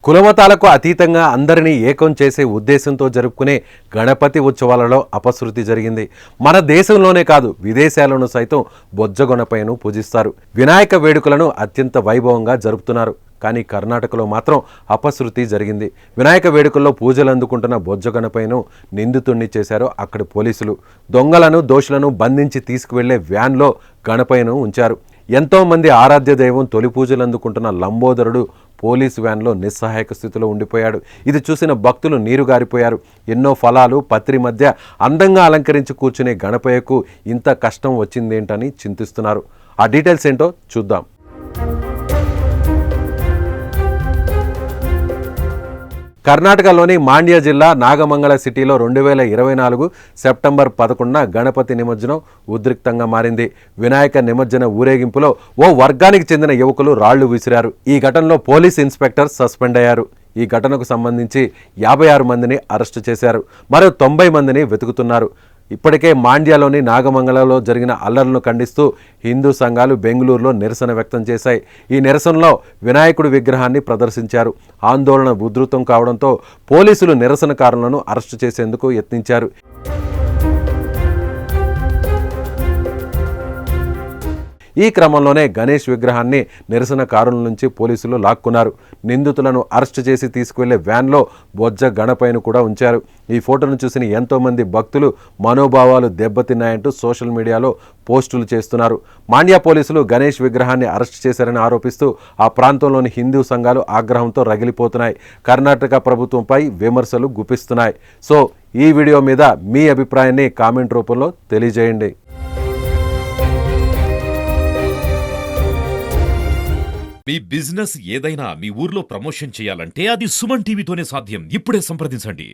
కులమతాలకు అతీతంగా అందరినీ ఏకం చేసే ఉద్దేశంతో జరుపుకునే గణపతి ఉత్సవాలలో అపశృతి జరిగింది. మన దేశంలోనే కాదు, విదేశాలను సైతం బొజ్జగొనపైను పూజిస్తారు. వినాయక వేడుకలను అత్యంత వైభవంగా జరుపుతున్నారు. కానీ కర్ణాటకలో మాత్రం అపశృతి జరిగింది. వినాయక వేడుకల్లో పూజలు అందుకుంటున్న బొజ్జగణపైను నిందితుణ్ణి చేశారు అక్కడి పోలీసులు. దొంగలను దోషులను బంధించి తీసుకువెళ్లే వ్యాన్లో గణపైను ఉంచారు. ఎంతోమంది ఆరాధ్య దైవం తొలి పూజలు అందుకుంటున్న లంబోదరుడు పోలీసు వ్యాన్లో నిస్సహాయక స్థితిలో ఉండిపోయాడు. ఇది చూసిన భక్తులు నీరుగారిపోయారు. ఎన్నో ఫలాలు పత్రి మధ్య అందంగా అలంకరించి కూర్చునే గణపయ్యకు ఇంత కష్టం వచ్చిందేంటని చింతిస్తున్నారు. ఆ డీటెయిల్స్ ఏంటో చూద్దాం. కర్ణాటకలోని మాండ్య జిల్లా నాగమంగళ సిటీలో 2024 సెప్టెంబర్ 11న గణపతి నిమజ్జనం ఉద్రిక్తంగా మారింది. వినాయక నిమజ్జన ఊరేగింపులో ఓ వర్గానికి చెందిన యువకులు రాళ్లు విసిరారు. ఈ ఘటనలో పోలీస్ ఇన్స్పెక్టర్ సస్పెండ్ అయ్యారు. ఈ ఘటనకు సంబంధించి 56 మందిని అరెస్టు చేశారు. మరో 90 మందిని వెతుకుతున్నారు. ఇప్పటికే మాండ్యాలోని నాగమంగళలో జరిగిన అల్లర్లను ఖండిస్తూ హిందూ సంఘాలు బెంగళూరులో నిరసన వ్యక్తం చేశాయి. ఈ నిరసనలో వినాయకుడి విగ్రహాన్ని ప్రదర్శించారు. ఆందోళన ఉధృతం కావడంతో పోలీసులు నిరసనకారులను అరెస్టు చేసేందుకు యత్నించారు. ఈ క్రమంలోనే గణేష్ విగ్రహాన్ని నిరసనకారుల నుంచి పోలీసులు లాక్కున్నారు. నిందితులను అరెస్టు చేసి తీసుకువెళ్లే వ్యాన్లో బొజ్జ గణపైను కూడా ఉంచారు. ఈ ఫోటోను చూసిన ఎంతోమంది భక్తులు మనోభావాలు దెబ్బతిన్నాయంటూ సోషల్ మీడియాలో పోస్టులు చేస్తున్నారు. మాండ్యా పోలీసులు గణేష్ విగ్రహాన్ని అరెస్టు చేశారని ఆరోపిస్తూ ఆ ప్రాంతంలోని హిందూ సంఘాలు ఆగ్రహంతో రగిలిపోతున్నాయి. కర్ణాటక ప్రభుత్వంపై విమర్శలు గుప్పిస్తున్నాయి. సో ఈ వీడియో మీద మీ అభిప్రాయాన్ని కామెంట్ రూపంలో తెలియజేయండి. మీ బిజినెస్ ఏదైనా మీ ఊర్లో ప్రమోషన్ చేయాలంటే అది సుమన్ టీవీతోనే సాధ్యం. ఇప్పుడే సంప్రదించండి.